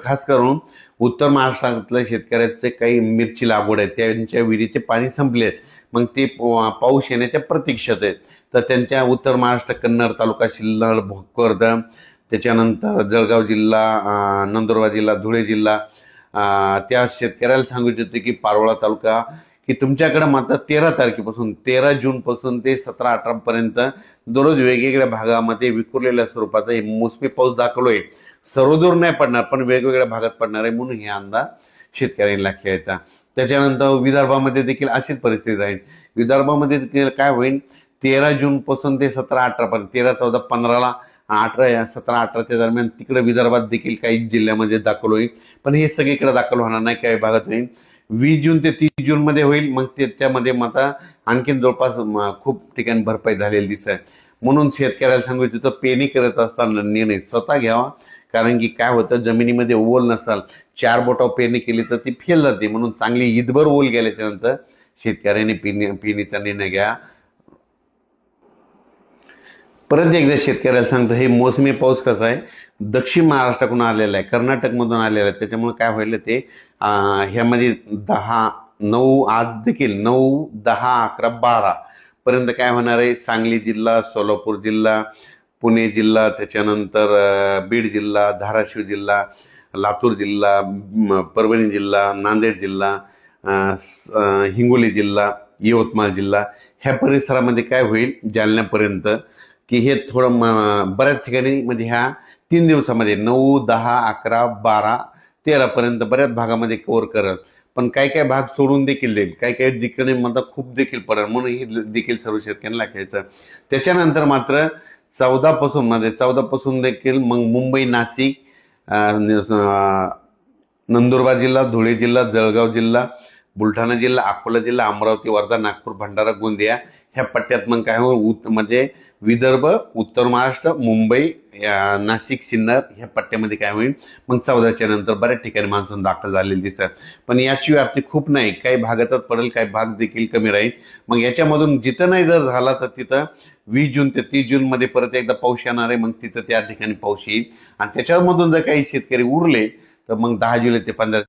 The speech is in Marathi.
खास करून उत्तर महाराष्ट्रातल्या शेतकऱ्याचे काही मिरची लागवड आहे, त्यांच्या विहिरीचे पाणी संपले, मग ते पाऊस येण्याच्या प्रतीक्षेत आहेत. तर त्यांच्या उत्तर महाराष्ट्र कन्नड तालुका, सिल्लोड, भोकरदन, त्याच्यानंतर जळगाव जिल्हा, नंदुरबार जिल्हा, धुळे जिल्हा, त्या शेतकऱ्याला सांगू इच्छितो की पारोळा तालुका, की तुमच्याकडे मात्र 13 तारखेपासून 13 जूनपासून ते 17-18 पर्यंत दररोज वेगवेगळ्या भागामध्ये विखुरलेल्या स्वरूपाचा हे मोसमी पाऊस दाखवलोय. सर्वदूर नाही पडणार, पण वेगवेगळ्या भागात पडणार आहे, म्हणून हे अंदाज शेतकऱ्यांना घ्यायचा. त्याच्यानंतर विदर्भामध्ये देखील अशीच परिस्थिती राहील. विदर्भामध्ये देखील काय होईल, 13 जूनपासून ते 17-18 पर्यंत, 13, 14, 15ला 18, 17-18च्या दरम्यान तिकडे विदर्भात देखील काही जिल्ह्यामध्ये दाखल होईल, पण हे सगळीकडे दाखल होणार नाही, काही भागात होईल. 20 जून ते 30 जून मध्ये होईल, मग त्याच्यामध्ये मात्र आणखीन जवळपास खूप ठिकाणी भरपाई झालेली दिसत. म्हणून शेतकऱ्याला सांगू इच्छितो, पेरणी करत असताना निर्णय स्वतः घ्यावा, कारण की काय होतं, जमिनीमध्ये ओल नसाल, 4 बोटावर पेरणी केली तर ती फेल जाते. म्हणून चांगली ईदभर ओल गेल्याच्या नंतर शेतकऱ्यांनी पेरणीचा निर्णय घ्या. परत एकदा शेतकऱ्याला सांगतो, हे मोसमी पाऊस कसा आहे, दक्षिण महाराष्ट्राकडून आलेला आहे, कर्नाटकमधून आलेला आहे. त्याच्यामुळे काय व्हायला ते ह्यामध्ये 10, 9, आज देखील 9, 10, 11, 12 पर्यंत काय होणार आहे, सांगली जिल्हा, सोलापूर जिल्हा, पुणे जिल्हा, त्याच्यानंतर बीड जिल्हा, धाराशिव जिल्हा, लातूर जिल्हा, परभणी जिल्हा, नांदेड जिल्हा, हिंगोली जिल्हा, यवतमाळ जिल्हा, ह्या परिसरामध्ये काय होईल जालन्यापर्यंत, की हे थोडं बऱ्याच ठिकाणी म्हणजे ह्या 3 दिवसामध्ये 9, 10, 11, 12, 13 पर्यंत बऱ्याच भागामध्ये कव्हर करत. पण काही काही भाग सोडून देखील देईल, काही काही ठिकाणी मात्र खूप देखील पडेल, म्हणून ही देखील सर्व शेतकऱ्यांना घ्यायचं. त्याच्यानंतर मात्र 14 पासून देखील मग मुंबई, नाशिक, नंदुरबार जिल्हा, धुळे जिल्हा, जळगाव जिल्हा, बुलढाणा जिल्हा, अकोला जिल्हा, अमरावती, वर्धा, नागपूर, भंडारा, गोंदिया ह्या पट्ट्यात मग काय म्हणजे विदर्भ, उत्तर महाराष्ट्र, मुंबई, नाशिक, सिन्नर ह्या पट्ट्यामध्ये काय होईल, मग 14च्या नंतर बऱ्याच ठिकाणी मान्सून दाखल झालेले दिसतात. पण याची व्याप्ती खूप नाही, काही भागातच पडेल, काही भाग देखील कमी राहील. मग याच्यामधून जिथं नाही जर झाला तर तिथं 20 जून ते 30 जूनमध्ये परत एकदा पाऊस येणार आहे, मग तिथं त्या ठिकाणी पाऊस येईल. आणि त्याच्यामधून जर काही शेतकरी उरले तर मग 10 जुलै ते 15